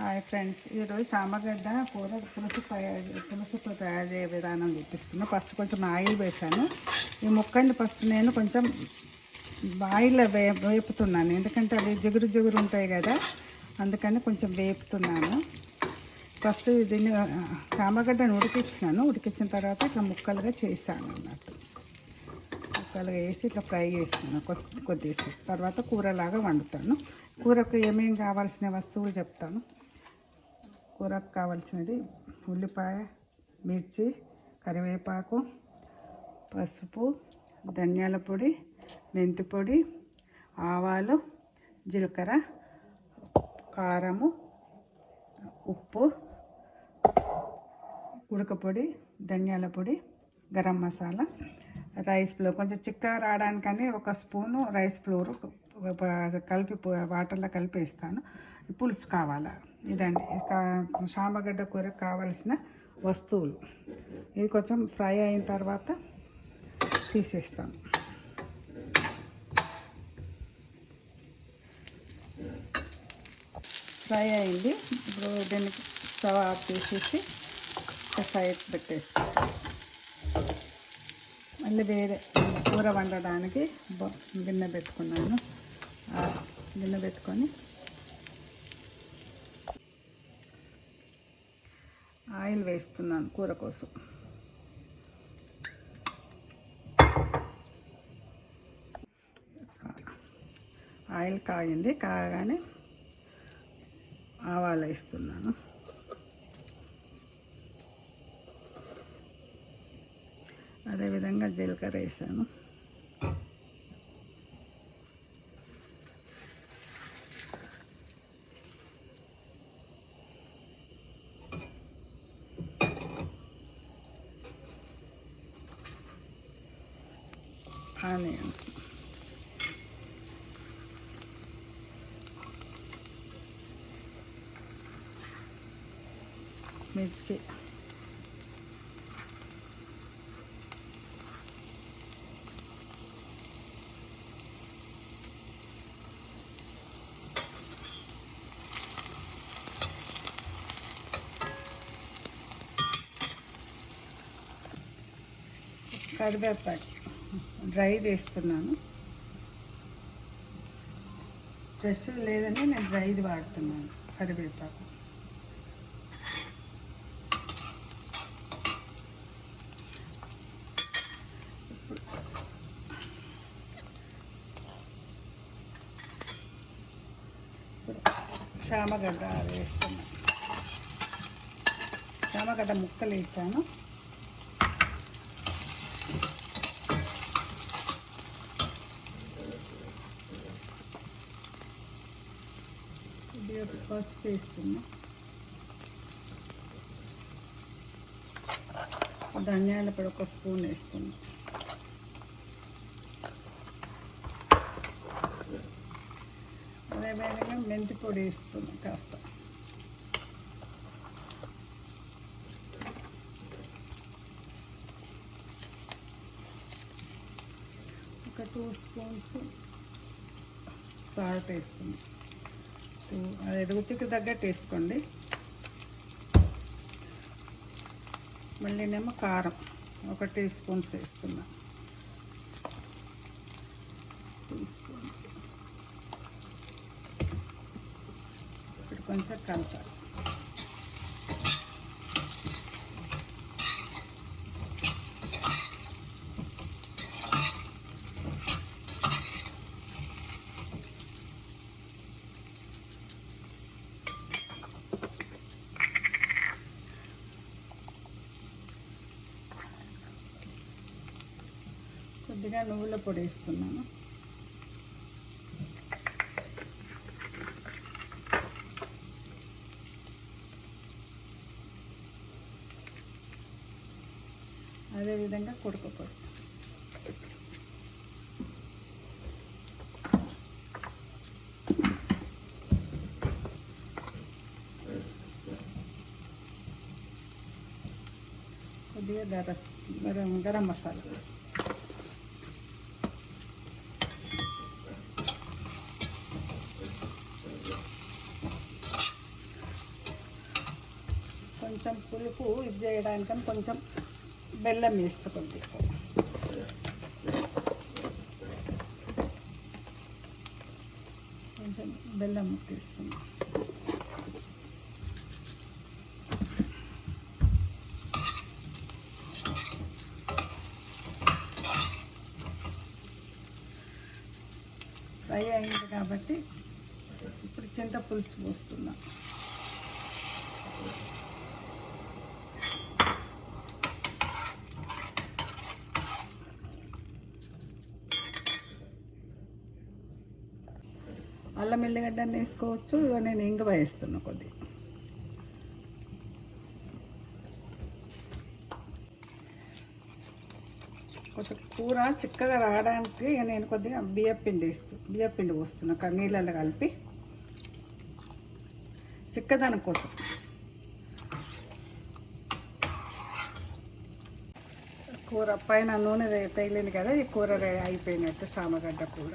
Hi friends, ఈరోజు చామగడ్డ కూర పులుసుతో తయారు చేసే విధానం చూపిస్తున్నాను. ఫస్ట్ కొంచెం ఆయిల్ వేసాను. ఈ ముక్కల్ని ఫస్ట్ నేను కొంచెం ఆయిల్లో వేపుతున్నాను, ఎందుకంటే అవి జిగురు ఉంటాయి కదా, అందుకని కొంచెం వేపుతున్నాను. ఫస్ట్ దీన్ని చామగడ్డను ఉడికించిన తర్వాత ఇట్లా ముక్కలుగా చేశాను అన్నట్టు. ముక్కలుగా వేసి ఇట్లా ఫ్రై చేస్తున్నాను కొద్దిసేపు. తర్వాత కూరలాగా వండుతాను. కూరకు ఏమేమి కావాల్సిన వస్తువులు చెప్తాను. కూరకు కావాల్సినది ఉల్లిపాయ, మిర్చి, కరివేపాకు, పసుపు, ధనియాల పొడి, మెంతి పొడి, ఆవాలు, జీలకర్ర, కారము, ఉప్పు, ఉడకపొడి, ధనియాల పొడి, గరం మసాలా, రైస్ ఫ్లోర్. కొంచెం చిక్కగా రావడానికని ఒక స్పూను రైస్ ఫ్లోర్ కలిపి వాటర్లో కలిపి వేస్తాను. పులుసు కావాలా, ఇదండి చామగడ్డ కూరకు కావాల్సిన వస్తువులు. ఇది కొంచెం ఫ్రై అయిన తర్వాత తీసేస్తాను. ఫ్రై అయింది. ఇప్పుడు దీన్ని స్టవ్ ఆఫ్ చేసేసి సైడ్ పెట్టేస్తాను. మళ్ళీ వేరే కూర వండడానికి గిన్నె పెట్టుకున్నాను. గిన్నె పెట్టుకొని ఆయిల్ వేస్తున్నాను కూర కోసం. ఆయిల్ కాగింది. కాగానే ఆవాలు వేస్తున్నాను. అదేవిధంగా జీలకర్ర వేసాను. ఆనియన్స్, మిర్చి, కరివేపాకు డ్రై వేస్తున్నాను. ఫ్రెష్ లేదని నేను డ్రైది వాడుతున్నాను. కరివేపాకు చామగడ్డ వేస్తున్నాను. చామగడ్డ ముక్కలు వేసాను. పసుపు వేస్తున్నా. ధనియాల పొడి ఒక స్పూన్ వేస్తున్నా. అదేవిధంగా మెంతి పొడి వేస్తున్నా కాస్త. ఒక 2 స్పూన్స్ సాల్ట్ వేస్తున్నా. అది రుచికి తగ్గట్టు వేసుకోండి. మళ్ళీనేమో కారం ఒక 2 స్పూన్స్ వేస్తున్నా. 2 స్పూన్స్. ఇప్పుడు కొంచెం కలపాలి. కొద్దిగా నువ్వుల పొడి వేస్తున్నాను. అదేవిధంగా కుడక పొడి. కొద్దిగా గరం మసాలా. కొంచెం పులుపు ఇది చేయడానికని కొంచెం బెల్లం వేస్తా కొద్దిగా. కొంచెం బెల్లం తీస్తుంది. ఫ్రై అయింది కాబట్టి ఇప్పుడు చింతపులుసు పోస్తున్నా. అల్లం ఎల్లిగడ్డని వేసుకోవచ్చు. నేను ఇంగువ వేస్తున్నా కొద్దిగా. కొంచెం కూర చిక్కగా రావడానికి నేను కొద్దిగా బియ్యపిండి పోస్తున్నా నీళ్ళల్లో కలిపి చిక్కదనం కోసం. కూర పైన నూనె తగిలింది కదా, ఈ కూర అయిపోయినట్టు చామగడ్డ కూర.